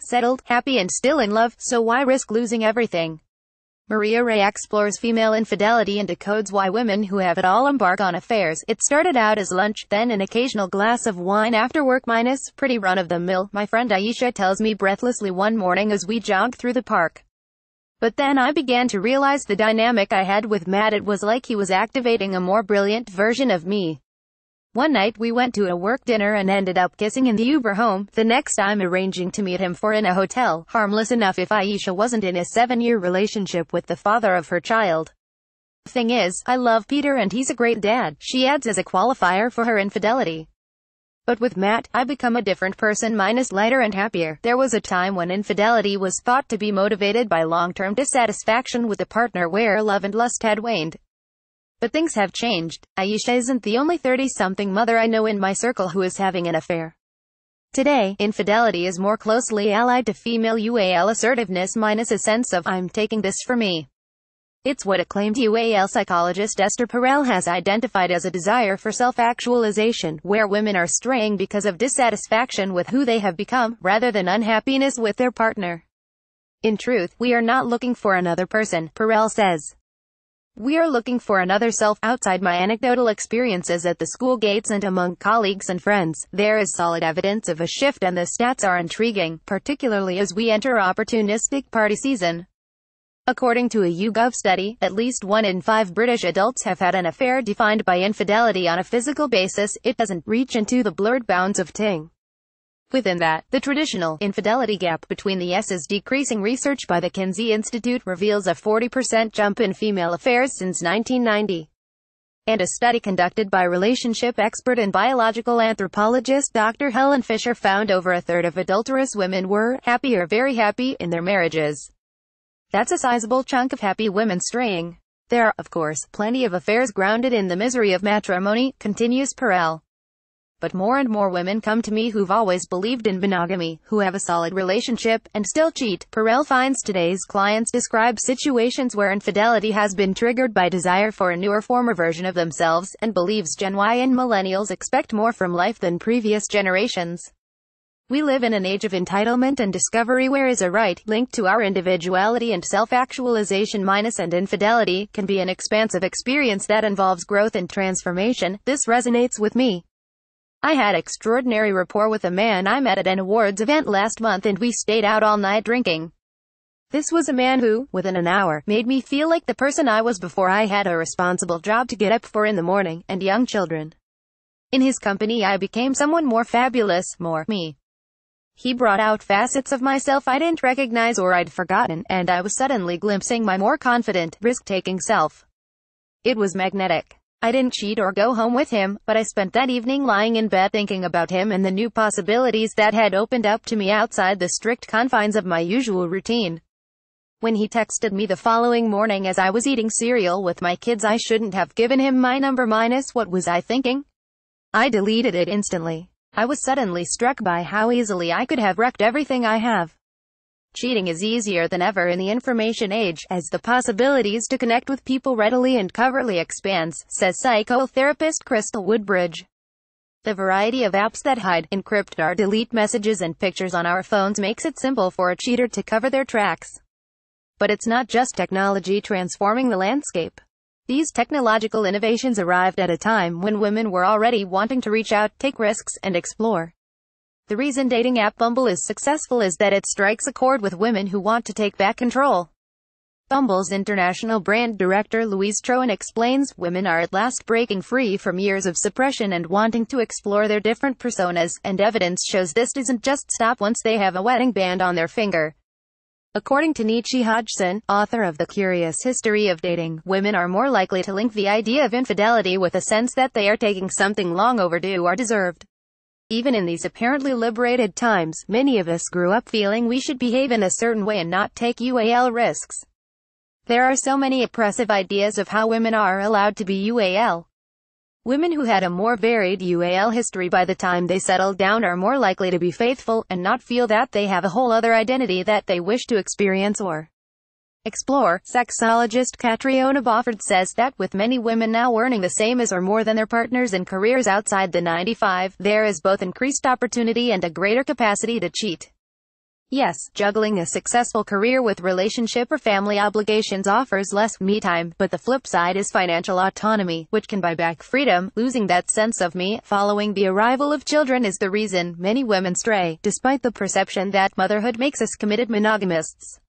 settled, happy and still in love, so why risk losing everything? Maria Ray explores female infidelity and decodes why women who have it all embark on affairs. It started out as lunch, then an occasional glass of wine after work minus pretty run-of-the-mill, my friend Aisha tells me breathlessly one morning as we jogged through the park. But then I began to realize the dynamic I had with Matt. It was like he was activating a more brilliant version of me. One night we went to a work dinner and ended up kissing in the Uber home, the next time arranging to meet him for in a hotel. Harmless enough if Aisha wasn't in a 7-year relationship with the father of her child. Thing is, I love Peter and he's a great dad, she adds as a qualifier for her infidelity. But with Matt, I become a different person minus lighter and happier. There was a time when infidelity was thought to be motivated by long-term dissatisfaction with a partner where love and lust had waned. But things have changed. Aisha isn't the only 30-something mother I know in my circle who is having an affair. Today, infidelity is more closely allied to female UAL assertiveness minus a sense of, I'm taking this for me. It's what acclaimed UAL psychologist Esther Perel has identified as a desire for self-actualization, where women are straying because of dissatisfaction with who they have become, rather than unhappiness with their partner. In truth, we are not looking for another person, Perel says. We are looking for another self. Outside my anecdotal experiences at the school gates and among colleagues and friends, there is solid evidence of a shift, and the stats are intriguing, particularly as we enter opportunistic party season. According to a YouGov study, at least 1 in 5 British adults have had an affair defined by infidelity on a physical basis. It doesn't reach into the blurred bounds of ting. Within that, the traditional infidelity gap between the S is decreasing. Research by the Kinsey Institute reveals a 40% jump in female affairs since 1990. And a study conducted by relationship expert and biological anthropologist Dr. Helen Fisher found over a third of adulterous women were happy or very happy in their marriages. That's a sizable chunk of happy women straying. There are, of course, plenty of affairs grounded in the misery of matrimony, continues Perel. But more and more women come to me who've always believed in monogamy, who have a solid relationship, and still cheat. Perel finds today's clients describe situations where infidelity has been triggered by desire for a newer former version of themselves, and believes Gen Y and millennials expect more from life than previous generations. We live in an age of entitlement and discovery where is a right, linked to our individuality and self-actualization minus, and infidelity can be an expansive experience that involves growth and transformation. This resonates with me. I had extraordinary rapport with a man I met at an awards event last month, and we stayed out all night drinking. This was a man who, within an hour, made me feel like the person I was before I had a responsible job to get up for in the morning, and young children. In his company I became someone more fabulous, more me. He brought out facets of myself I didn't recognize or I'd forgotten, and I was suddenly glimpsing my more confident, risk-taking self. It was magnetic. I didn't cheat or go home with him, but I spent that evening lying in bed thinking about him and the new possibilities that had opened up to me outside the strict confines of my usual routine. When he texted me the following morning as I was eating cereal with my kids, I shouldn't have given him my number minus what was I thinking? I deleted it instantly. I was suddenly struck by how easily I could have wrecked everything I have. Cheating is easier than ever in the information age, as the possibilities to connect with people readily and covertly expands, says psychotherapist Crystal Woodbridge. The variety of apps that hide, encrypt or delete messages and pictures on our phones makes it simple for a cheater to cover their tracks. But it's not just technology transforming the landscape. These technological innovations arrived at a time when women were already wanting to reach out, take risks, and explore. The reason dating app Bumble is successful is that it strikes a chord with women who want to take back control. Bumble's international brand director Louise Troen explains, women are at last breaking free from years of suppression and wanting to explore their different personas, and evidence shows this doesn't just stop once they have a wedding band on their finger. According to Nietzsche Hodgson, author of The Curious History of Dating, women are more likely to link the idea of infidelity with a sense that they are taking something long overdue or deserved. Even in these apparently liberated times, many of us grew up feeling we should behave in a certain way and not take UAL risks. There are so many oppressive ideas of how women are allowed to be UAL. Women who had a more varied UAL history by the time they settled down are more likely to be faithful, and not feel that they have a whole other identity that they wish to experience or explore. Sexologist Catriona Bofford says that with many women now earning the same as or more than their partners in careers outside the 9 to 5, there is both increased opportunity and a greater capacity to cheat. Yes, juggling a successful career with relationship or family obligations offers less me time, but the flip side is financial autonomy, which can buy back freedom. Losing that sense of me following the arrival of children is the reason many women stray, despite the perception that motherhood makes us committed monogamists.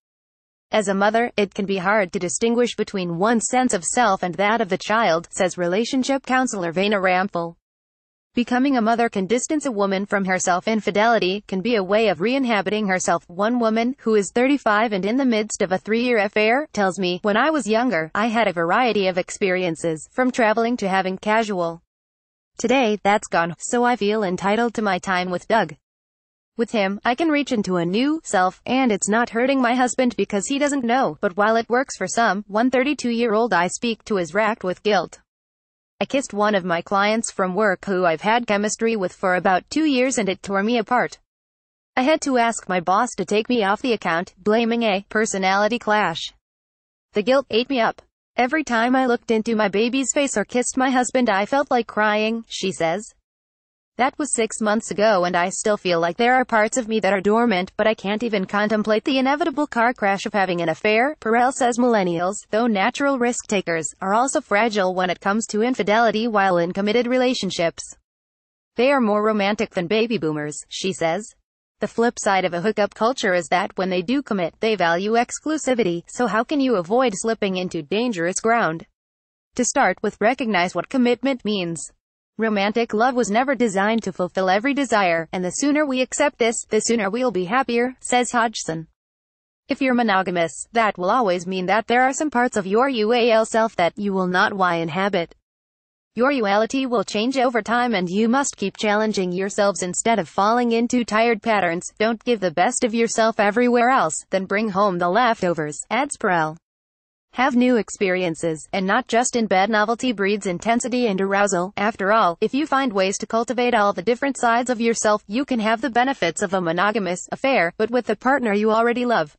As a mother, it can be hard to distinguish between one's sense of self and that of the child, says relationship counselor Vana Rampal. Becoming a mother can distance a woman from herself. Infidelity can be a way of re-inhabiting herself. One woman, who is 35 and in the midst of a 3-year affair, tells me, "When I was younger, I had a variety of experiences, from traveling to having casual. Today, that's gone, so I feel entitled to my time with Doug. With him, I can reach into a new self, and it's not hurting my husband because he doesn't know." But while it works for some, one 32-year-old I speak to is racked with guilt. "I kissed one of my clients from work who I've had chemistry with for about 2 years and it tore me apart. I had to ask my boss to take me off the account, blaming a personality clash. The guilt ate me up. Every time I looked into my baby's face or kissed my husband I felt like crying," she says. "That was 6 months ago and I still feel like there are parts of me that are dormant, but I can't even contemplate the inevitable car crash of having an affair." Perel says millennials, though natural risk-takers, are also fragile when it comes to infidelity while in committed relationships. They are more romantic than baby boomers, she says. The flip side of a hookup culture is that when they do commit, they value exclusivity, so how can you avoid slipping into dangerous ground? To start with, recognize what commitment means. Romantic love was never designed to fulfill every desire, and the sooner we accept this, the sooner we'll be happier, says Hodgson. If you're monogamous, that will always mean that there are some parts of your UAL self that you will not inhabit. Your duality will change over time and you must keep challenging yourselves instead of falling into tired patterns. Don't give the best of yourself everywhere else, then bring home the leftovers, adds Perel. Have new experiences, and not just in bed. Novelty breeds intensity and arousal. After all, if you find ways to cultivate all the different sides of yourself, you can have the benefits of a monogamous affair, but with the partner you already love.